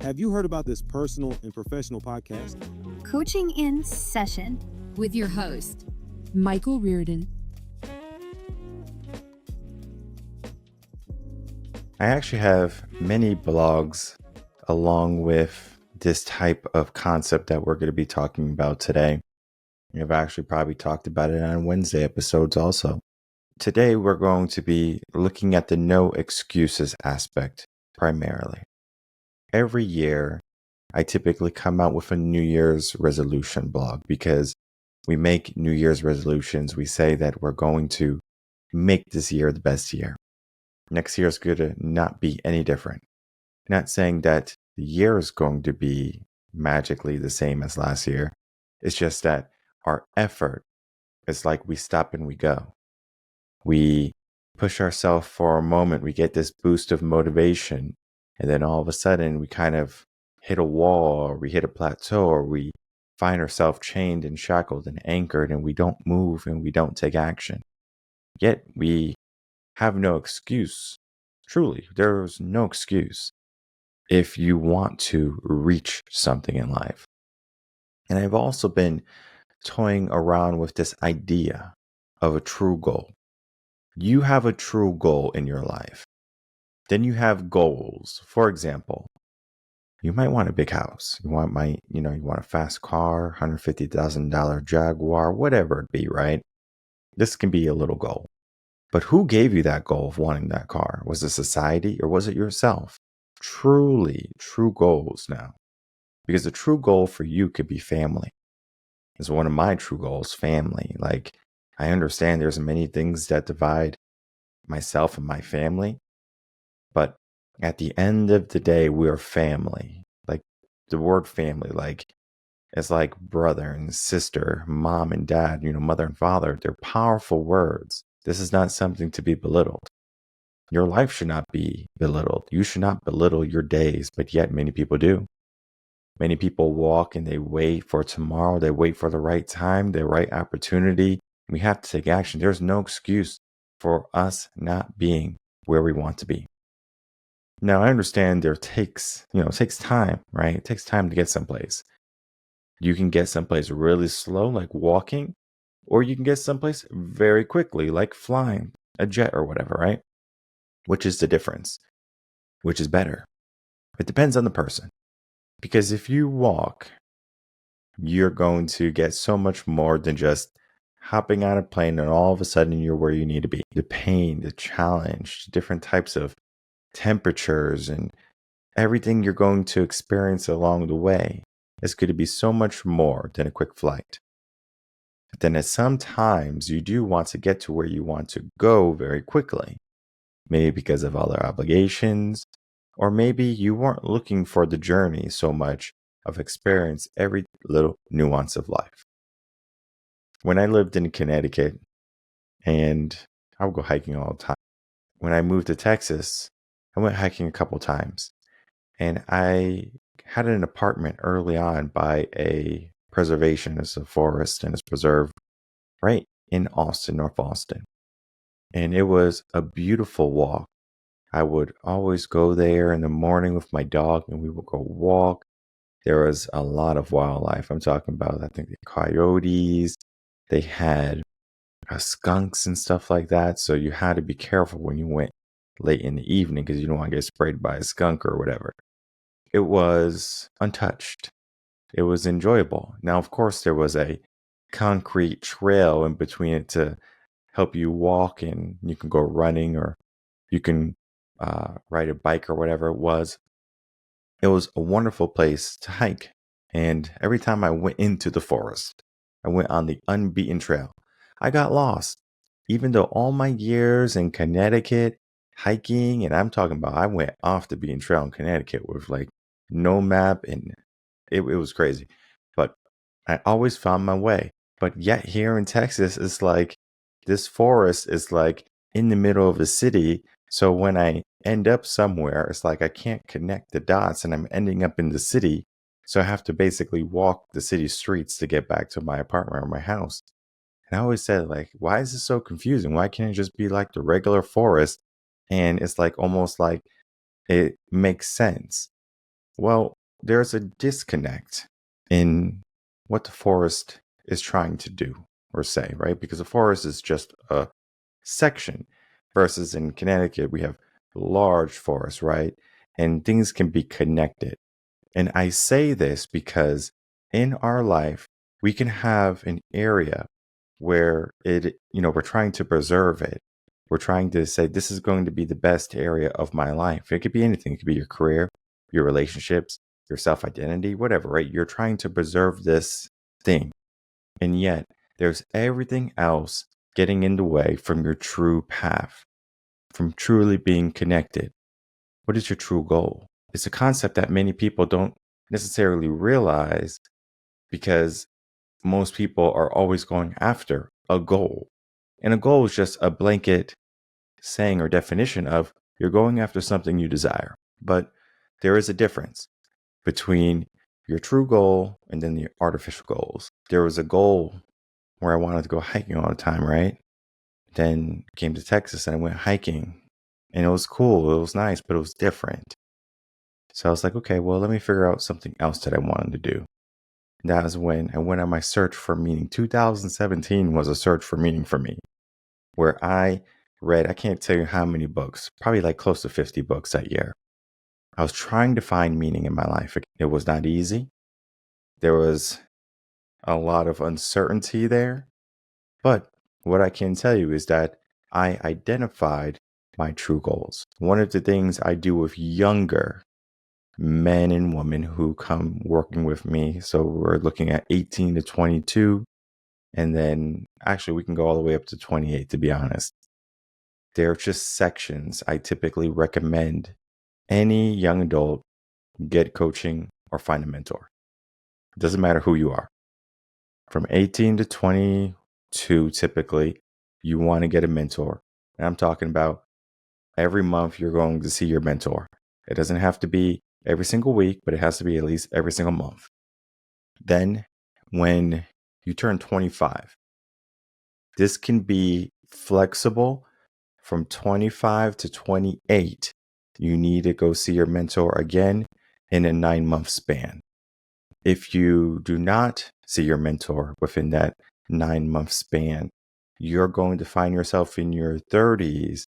Have you heard about this personal and professional podcast? Coaching in Session with your host, Michael Reardon. I actually have many blogs along with this type of concept that we're going to be talking about today. I've actually probably talked about it on Wednesday episodes also. Today, we're going to be looking at the no excuses aspect primarily. Every year, I typically come out with a New Year's resolution blog because we make New Year's resolutions. We say that we're going to make this year the best year. Next year is going to not be any different. Not saying that the year is going to be magically the same as last year. It's just that our effort is like we stop and we go. We push ourselves for a moment. We get this boost of motivation. And then all of a sudden we kind of hit a wall, or we hit a plateau, or we find ourselves chained and shackled and anchored, and we don't move and we don't take action. Yet we have no excuse. Truly, there's no excuse if you want to reach something in life. And I've also been toying around with this idea of a true goal. You have a true goal in your life. Then you have goals. For example, you might want a big house. You want a fast car, $150,000 Jaguar, whatever it be, right? This can be a little goal. But who gave you that goal of wanting that car? Was it society or was it yourself? Truly, true goals now. Because the true goal for you could be family. It's one of my true goals, family. Like, I understand there's many things that divide myself and my family. But at the end of the day, we're family. Like, the word family, like, it's like brother and sister, mom and dad, mother and father. They're powerful words. This is not something to be belittled. Your life should not be belittled. You should not belittle your days, but yet many people do. Many people walk and they wait for tomorrow. They wait for the right time, the right opportunity. We have to take action. There's no excuse for us not being where we want to be. Now, I understand it takes time, right? It takes time to get someplace. You can get someplace really slow, like walking, or you can get someplace very quickly, like flying, a jet or whatever, right? Which is the difference? Which is better? It depends on the person. Because if you walk, you're going to get so much more than just hopping on a plane and all of a sudden you're where you need to be. The pain, the challenge, different types of temperatures, and everything you're going to experience along the way is going to be so much more than a quick flight. But then at some times you do want to get to where you want to go very quickly, maybe because of other obligations, or maybe you weren't looking for the journey so much of experience every little nuance of life. When I lived in Connecticut, and I would go hiking all the time. When I moved to Texas, I went hiking a couple times. And I had an apartment early on by a preservation. It's a forest and it's preserved right in Austin, North Austin. And it was a beautiful walk. I would always go there in the morning with my dog and we would go walk. There was a lot of wildlife. I'm talking about, I think, the coyotes. They had skunks and stuff like that. So you had to be careful when you went late in the evening because you don't want to get sprayed by a skunk or whatever. It was untouched. It was enjoyable. Now, of course, there was a concrete trail in between it to help you walk, and you can go running or you can ride a bike or whatever it was. It was a wonderful place to hike. And every time I went into the forest, I went on the unbeaten trail. I got lost. Even though all my years in Connecticut hiking, and I'm talking about I went off the beaten trail in Connecticut with like no map, and it was crazy. But I always found my way. But yet here in Texas, it's like this forest is like in the middle of the city. So when I end up somewhere, it's like I can't connect the dots and I'm ending up in the city. So I have to basically walk the city streets to get back to my apartment or my house. And I always said, like, why is this so confusing? Why can't it just be like the regular forest? And it's like almost like it makes sense. Well, there's a disconnect in what the forest is trying to do or say, right? Because the forest is just a section versus in Connecticut, we have large forests, right? And things can be connected. And I say this because in our life, we can have an area where we're trying to preserve it. We're trying to say, this is going to be the best area of my life. It could be anything. It could be your career, your relationships, your self identity, whatever, right? You're trying to preserve this thing. And yet, there's everything else getting in the way from your true path, from truly being connected. What is your true goal? It's a concept that many people don't necessarily realize because most people are always going after a goal. And a goal is just a blanket saying or definition of you're going after something you desire. But there is a difference between your true goal and then the artificial goals. There was a goal where I wanted to go hiking all the time, right? Then came to Texas and I went hiking and it was cool. It was nice, but it was different. So I was like, okay, well, let me figure out something else that I wanted to do. That was when I went on my search for meaning. 2017 was a search for meaning for me, where I read, I can't tell you how many books, probably like close to 50 books that year. I was trying to find meaning in my life. It was not easy. There was a lot of uncertainty there. But what I can tell you is that I identified my true goals. One of the things I do with younger men and women who come working with me. So we're looking at 18 to 22. And then actually, we can go all the way up to 28, to be honest. They're just sections I typically recommend any young adult get coaching or find a mentor. It doesn't matter who you are. From 18 to 22, typically, you want to get a mentor. And I'm talking about every month you're going to see your mentor. It doesn't have to be every single week, but it has to be at least every single month. Then, when you turn 25, this can be flexible from 25 to 28. You need to go see your mentor again in a 9-month span. If you do not see your mentor within that 9-month span, you're going to find yourself in your 30s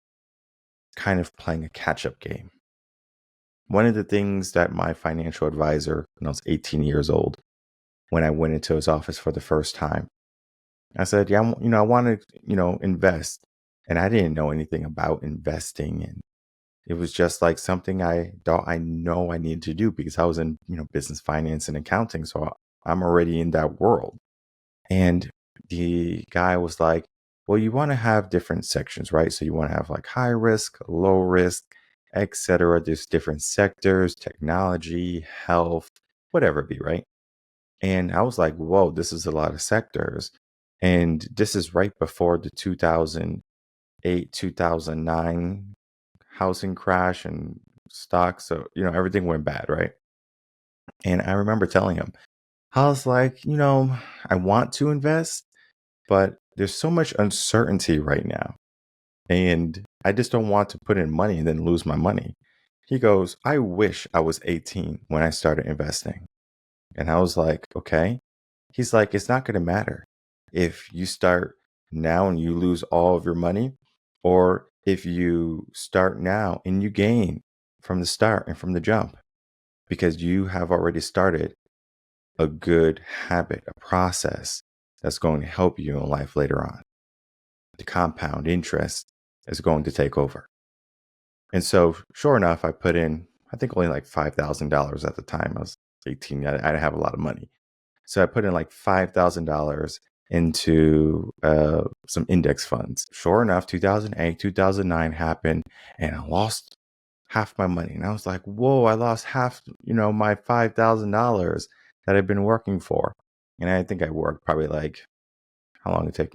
kind of playing a catch-up game. One of the things that my financial advisor, when I was 18 years old, when I went into his office for the first time, I said, yeah, I want to, invest. And I didn't know anything about investing. And it was just like something I thought I know I needed to do because I was in, business finance and accounting. So I'm already in that world. And the guy was like, well, you want to have different sections, right? So you want to have like high risk, low risk, etc. There's different sectors, technology, health, whatever it be, right? And I was like, whoa, this is a lot of sectors. And this is right before the 2008, 2009 housing crash and stocks. So, everything went bad, right? And I remember telling him, I was like, I want to invest, but there's so much uncertainty right now. And I just don't want to put in money and then lose my money. He goes, I wish I was 18 when I started investing. And I was like, okay. He's like, it's not going to matter if you start now and you lose all of your money, or if you start now and you gain from the start and from the jump, because you have already started a good habit, a process that's going to help you in life later on. The compound interest is going to take over. And so, sure enough, I put in, I think only like $5,000 at the time. I was 18. I didn't have a lot of money. So I put in like $5,000 into some index funds. Sure enough, 2008, 2009 happened and I lost half my money. And I was like, whoa, I lost half, my $5,000 that I've been working for. And I think I worked probably like, how long it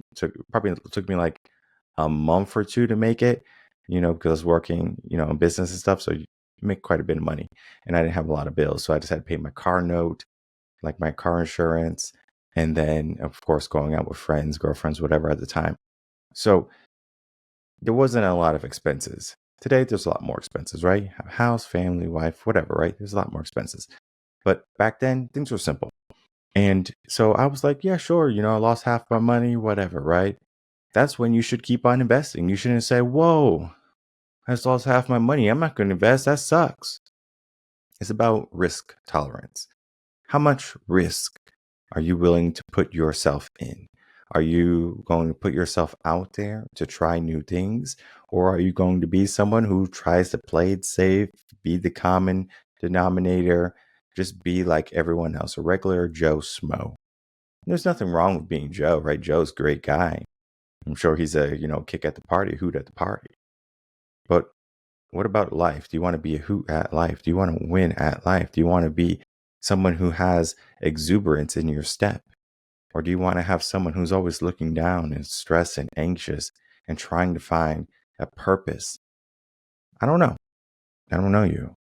probably took me like a month or two to make it, because I was working, in business and stuff. So you make quite a bit of money and I didn't have a lot of bills. So I just had to pay my car note, like my car insurance, and then of course going out with friends, girlfriends, whatever at the time. So there wasn't a lot of expenses. Today, there's a lot more expenses, right? You have a house, family, wife, whatever, right? There's a lot more expenses. But back then, things were simple. And so I was like, yeah, sure. I lost half my money, whatever, right? That's when you should keep on investing. You shouldn't say, whoa, I just lost half my money. I'm not going to invest. That sucks. It's about risk tolerance. How much risk are you willing to put yourself in? Are you going to put yourself out there to try new things? Or are you going to be someone who tries to play it safe, be the common denominator, just be like everyone else, a regular Joe Schmo? There's nothing wrong with being Joe, right? Joe's a great guy. I'm sure he's a, kick at the party, hoot at the party. But what about life? Do you want to be a hoot at life? Do you want to win at life? Do you want to be someone who has exuberance in your step? Or do you want to have someone who's always looking down and stressed and anxious and trying to find a purpose? I don't know. I don't know you.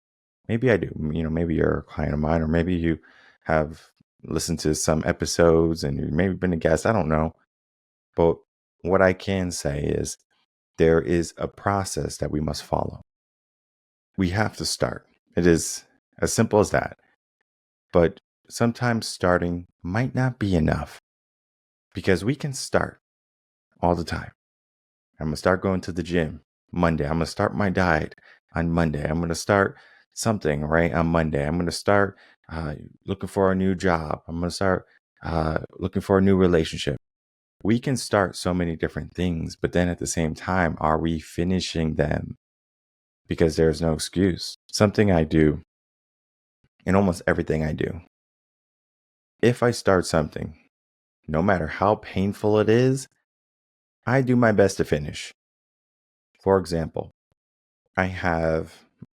Maybe I do. Maybe you're a client of mine, or maybe you have listened to some episodes and you've maybe been a guest. I don't know. But what I can say is there is a process that we must follow. We have to start. It is as simple as that. But sometimes starting might not be enough because we can start all the time. I'm going to start going to the gym Monday. I'm going to start my diet on Monday. I'm going to start something right on Monday. I'm going to start looking for a new job. I'm going to start looking for a new relationship. We can start so many different things, but then at the same time, are we finishing them? Because there's no excuse. Something I do in almost everything I do. If I start something, no matter how painful it is, I do my best to finish. For example, I have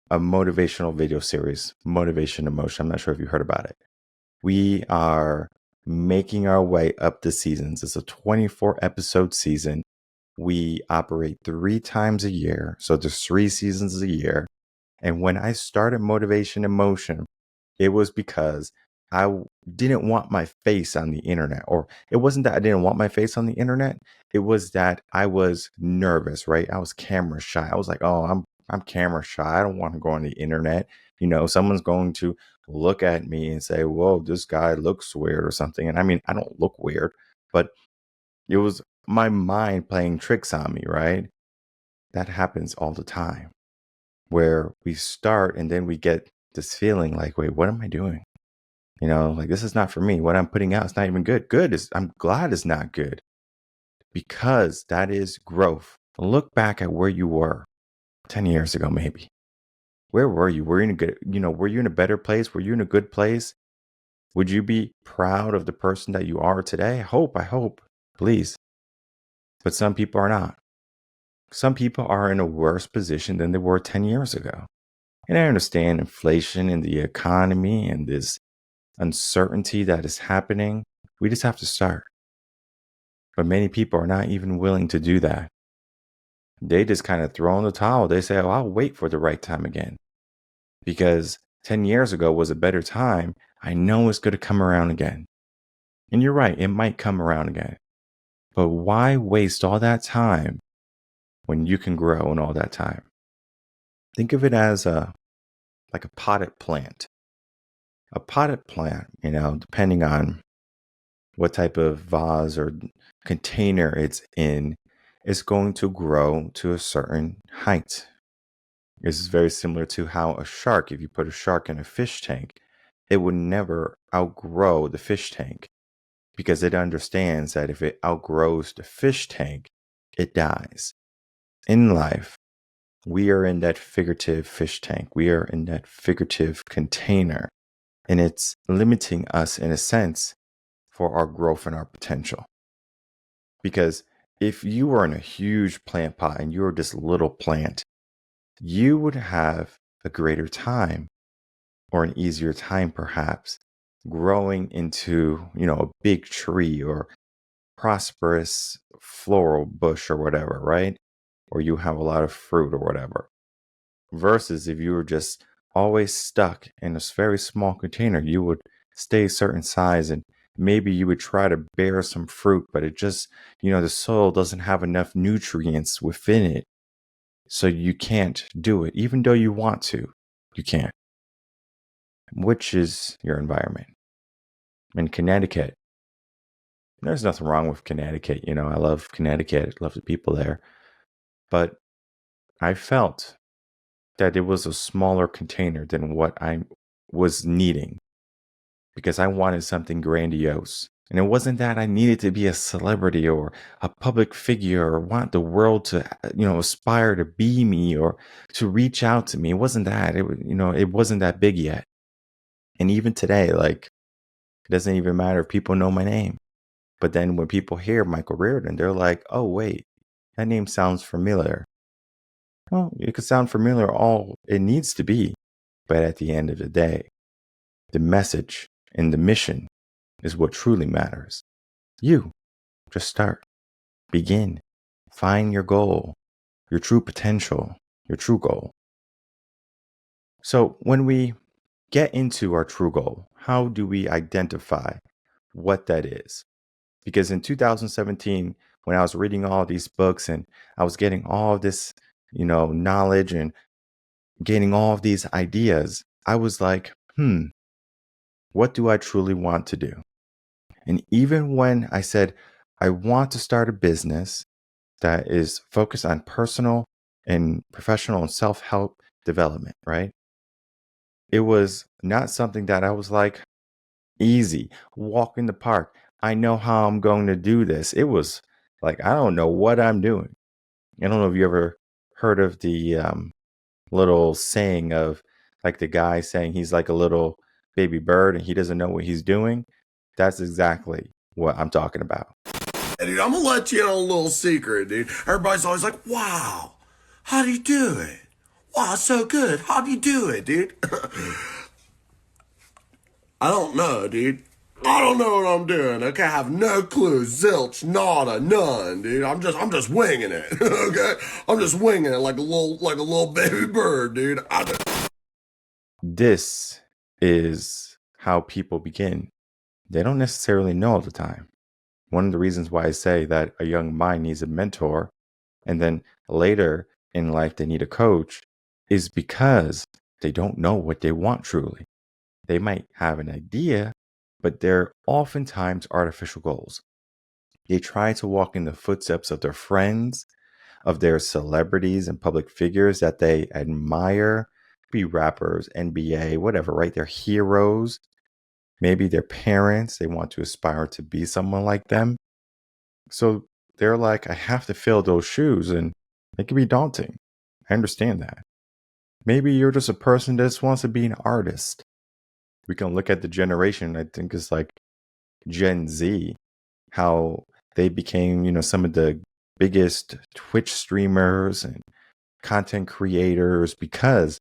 a motivational video series, Motivation Emotion. I'm not sure if you heard about it. We are making our way up the seasons. It's a 24 episode season. We operate 3 times a year. So there's 3 seasons a year. And when I started Motivation Emotion, it was because didn't want my face on the internet. Or it wasn't that I didn't want my face on the internet. It was that I was nervous, right? I was camera shy. I was like, oh, I'm camera shy. I don't want to go on the internet. Someone's going to look at me and say, whoa, this guy looks weird or something. And I mean, I don't look weird, but it was my mind playing tricks on me, right? That happens all the time where we start and then we get this feeling like, wait, what am I doing? Like this is not for me. What I'm putting out is not even good. I'm glad it's not good because that is growth. Look back at where you were 10 years ago, maybe. Where were you? Were you in a good, were you in a better place? Were you in a good place? Would you be proud of the person that you are today? I hope, please. But some people are not. Some people are in a worse position than they were 10 years ago. And I understand inflation and the economy and this uncertainty that is happening. We just have to start. But many people are not even willing to do that. They just kind of throw in the towel. They say, oh, I'll wait for the right time again. Because 10 years ago was a better time. I know it's going to come around again. And you're right, it might come around again. But why waste all that time when you can grow in all that time? Think of it as like a potted plant. A potted plant, depending on what type of vase or container it's in, is going to grow to a certain height. This is very similar to how a shark, if you put a shark in a fish tank, it would never outgrow the fish tank because it understands that if it outgrows the fish tank, it dies. In life, we are in that figurative fish tank. We are in that figurative container, and it's limiting us in a sense for our growth and our potential. Because if you were in a huge plant pot and you were this little plant, you would have a greater time or an easier time perhaps growing into, a big tree or prosperous floral bush or whatever, right? Or you have a lot of fruit or whatever. Versus if you were just always stuck in a very small container, you would stay a certain size and maybe you would try to bear some fruit, but it just, the soil doesn't have enough nutrients within it So you can't do it. Even though you want to, you can't. Which is your environment? In Connecticut, there's nothing wrong with Connecticut. I love Connecticut, love the people there. But I felt that it was a smaller container than what I was needing because I wanted something grandiose. And it wasn't that I needed to be a celebrity or a public figure or want the world to, aspire to be me or to reach out to me. It wasn't that. It wasn't that big yet. And even today, like, it doesn't even matter if people know my name. But then when people hear Michael Reardon, they're like, oh, wait, that name sounds familiar. Well, it could sound familiar all it needs to be. But at the end of the day, the message and the mission is what truly matters. You just start, begin, find your goal, your true potential, your true goal. So when we get into our true goal, how do we identify what that is? Because in 2017, when I was reading all these books and I was getting all this, knowledge and gaining all of these ideas, I was like, what do I truly want to do? And even when I said, I want to start a business that is focused on personal and professional and self-help development, right? It was not something that I was like, easy, walk in the park. I know how I'm going to do this. It was like, I don't know what I'm doing. I don't know if you ever heard of the little saying of like the guy saying he's like a little baby bird and he doesn't know what he's doing. That's exactly what I'm talking about. Dude, I'm gonna let you in on a little secret, dude. Everybody's always like, wow, how do you do it? Wow, so good. How do you do it, dude? I don't know, dude. I don't know what I'm doing. Okay, I have no clue. Zilch, nada, none, dude. I'm just winging it. Okay, I'm just winging it like a little baby bird, dude. This is how people begin. They don't necessarily know all the time. One of the reasons why I say that a young mind needs a mentor and then later in life they need a coach is because they don't know what they want truly. They might have an idea, but they're oftentimes artificial goals. They try to walk in the footsteps of their friends, of their celebrities and public figures that they admire, be rappers, NBA, whatever, right? They're heroes. Maybe their parents, they want to aspire to be someone like them. So they're like, I have to fill those shoes, and it can be daunting. I understand that. Maybe you're just a person that just wants to be an artist. We can look at the generation, I think it's like Gen Z, how they became, some of the biggest Twitch streamers and content creators because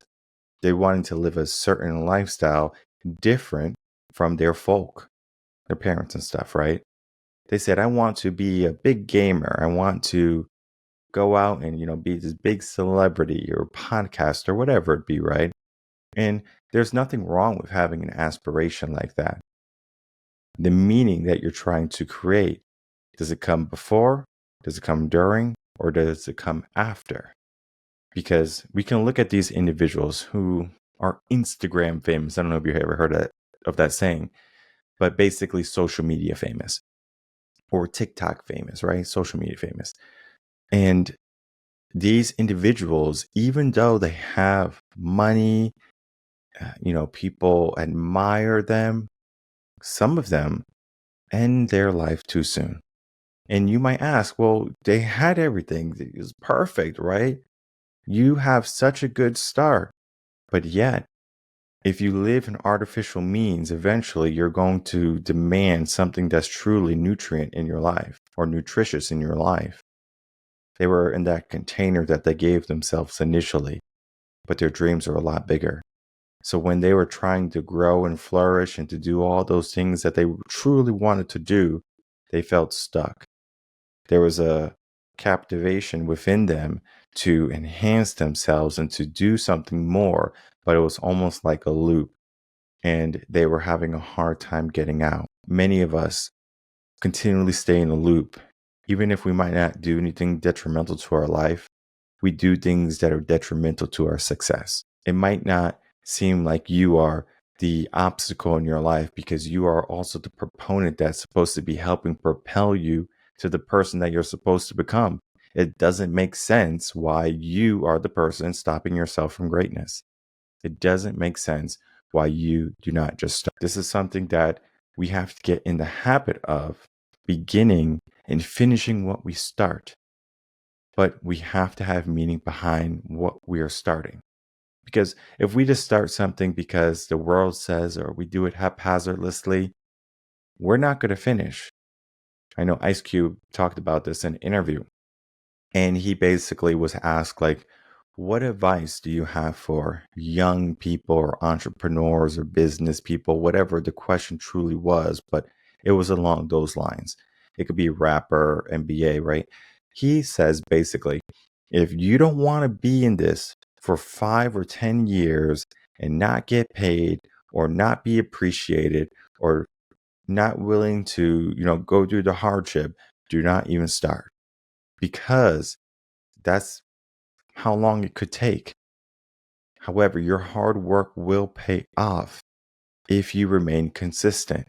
they wanted to live a certain lifestyle different from their folk, their parents and stuff, right? They said, I want to be a big gamer. I want to go out and, be this big celebrity or podcast or whatever it be, right? And there's nothing wrong with having an aspiration like that. The meaning that you're trying to create, does it come before? Does it come during? Or does it come after? Because we can look at these individuals who are Instagram famous. I don't know if you've ever heard of that saying, but basically social media famous or TikTok famous, right? Social media famous. And these individuals, even though they have money, people admire them, some of them end their life too soon. And you might ask, well, they had everything. It was perfect, right? You have such a good start. But yet, if you live in artificial means, eventually you're going to demand something that's truly nutrient in your life or nutritious in your life. They were in that container that they gave themselves initially, but their dreams are a lot bigger. So when they were trying to grow and flourish and to do all those things that they truly wanted to do, they felt stuck. There was a captivation within them to enhance themselves and to do something more, but it was almost like a loop, and they were having a hard time getting out. Many of us continually stay in a loop, even if we might not do anything detrimental to our life. we do things that are detrimental to our success. It might not seem like you are the obstacle in your life because you are also the proponent that's supposed to be helping propel you to the person that you're supposed to become. It doesn't make sense why you are the person stopping yourself from greatness. It doesn't make sense why you do not just start. This is something that we have to get in the habit of beginning and finishing what we start. But we have to have meaning behind what we are starting. Because if we just start something because the world says, or we do it haphazardly, we're not going to finish. I know Ice Cube talked about this in an interview, and he basically was asked, like, what advice do you have for young people or entrepreneurs or business people, whatever the question truly was, but it was along those lines. It could be rapper, MBA, right? He says basically, if you don't want to be in this for 5 or 10 years and not get paid or not be appreciated or not willing to, go through the hardship, do not even start, because that's how long it could take. However, your hard work will pay off if you remain consistent.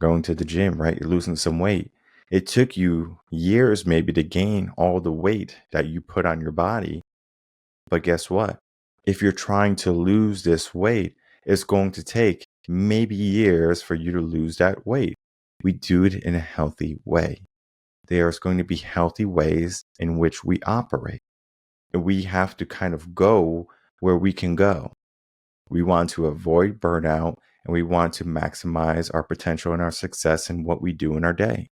Going to the gym, right? You're losing some weight. It took you years maybe to gain all the weight that you put on your body. But guess what? If you're trying to lose this weight, it's going to take maybe years for you to lose that weight. We do it in a healthy way. There's going to be healthy ways in which we operate. And we have to kind of go where we can go. We want to avoid burnout, and we want to maximize our potential and our success in what we do in our day.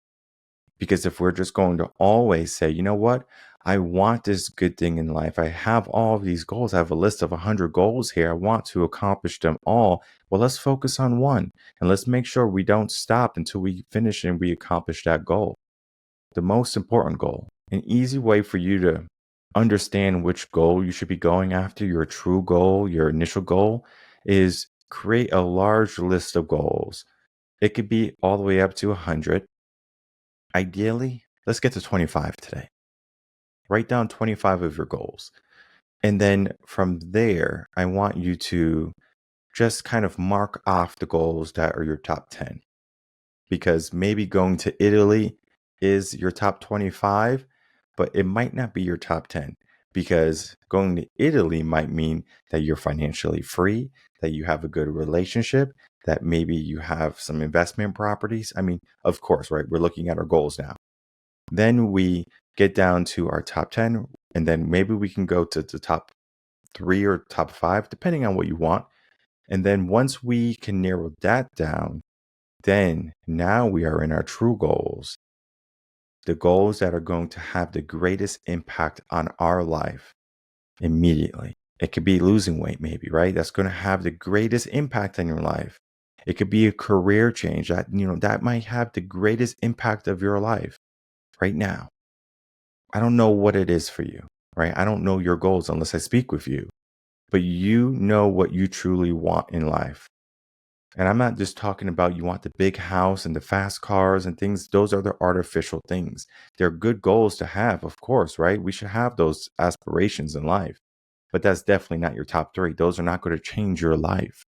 Because if we're just going to always say, you know what, I want this good thing in life. I have all of these goals. I have a list of 100 goals here. I want to accomplish them all. Well, let's focus on one, and let's make sure we don't stop until we finish and we accomplish that goal. The most important goal. An easy way for you to understand which goal you should be going after, your true goal, your initial goal, is create a large list of goals. It could be all the way up to 100. Ideally, let's get to 25 today. Write down 25 of your goals. And then from there, I want you to just kind of mark off the goals that are your top 10. Because maybe going to Italy is your top 25, but it might not be your top 10, because going to Italy might mean that you're financially free, that you have a good relationship, that maybe you have some investment properties. I mean, of course, right? We're looking at our goals now. Then we get down to our top 10, and then maybe we can go to the top 3 or top 5, depending on what you want. And then once we can narrow that down, then now we are in our true goals, the goals that are going to have the greatest impact on our life immediately. It could be losing weight, maybe, right? That's going to have the greatest impact on your life. It could be a career change that might have the greatest impact of your life right now. I don't know what it is for you, right? I don't know your goals unless I speak with you, but you know what you truly want in life. And I'm not just talking about you want the big house and the fast cars and things. Those are the artificial things. They're good goals to have, of course, right? We should have those aspirations in life. But that's definitely not your top 3. Those are not going to change your life.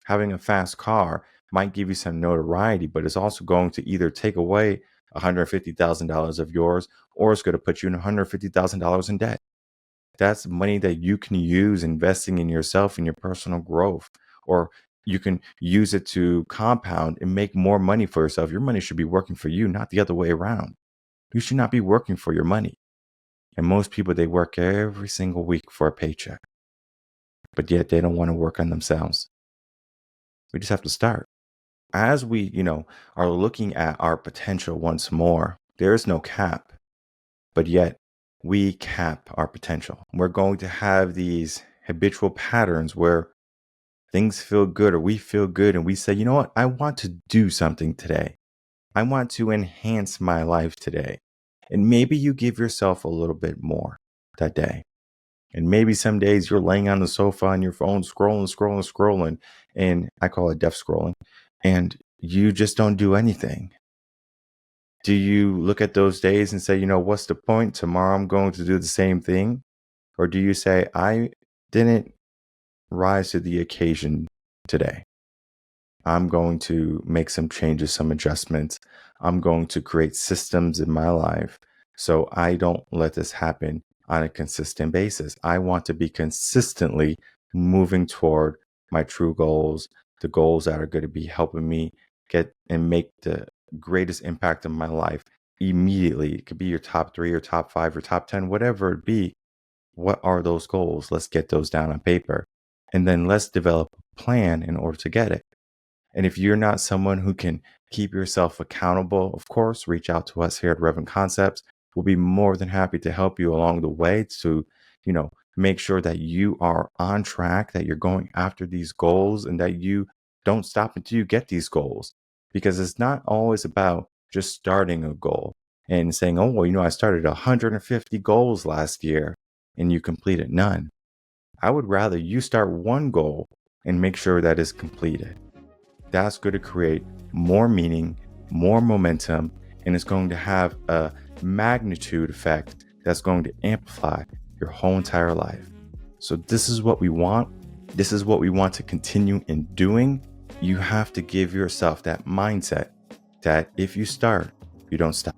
Having a fast car might give you some notoriety, but it's also going to either take away $150,000 of yours, or it's going to put you in $150,000 in debt. That's money that you can use investing in yourself and your personal growth, or you can use it to compound and make more money for yourself. Your money should be working for you, not the other way around. You should not be working for your money. And most people, they work every single week for a paycheck, but yet they don't want to work on themselves. We just have to start. As we, are looking at our potential once more, there is no cap, but yet we cap our potential. We're going to have these habitual patterns where things feel good or we feel good and we say, you know what, I want to do something today. I want to enhance my life today. And maybe you give yourself a little bit more that day. And maybe some days you're laying on the sofa on your phone, scrolling. And I call it death scrolling. And you just don't do anything. Do you look at those days and say, what's the point? Tomorrow I'm going to do the same thing? Or do you say, I didn't rise to the occasion today. I'm going to make some changes, some adjustments. I'm going to create systems in my life so I don't let this happen on a consistent basis. I want to be consistently moving toward my true goals, the goals that are going to be helping me get and make the greatest impact in my life immediately. It could be your top 3 or top 5 or top 10, whatever it be. What are those goals? Let's get those down on paper. And then let's develop a plan in order to get it. And if you're not someone who can keep yourself accountable, of course, reach out to us here at Reverend Concepts. We'll be more than happy to help you along the way to, make sure that you are on track, that you're going after these goals, and that you don't stop until you get these goals. Because it's not always about just starting a goal and saying, oh, well, I started 150 goals last year and you completed none. I would rather you start one goal and make sure that it's completed. That's going to create more meaning, more momentum, and it's going to have a magnitude effect that's going to amplify your whole entire life. So this is what we want. This is what we want to continue in doing. You have to give yourself that mindset that if you start, you don't stop.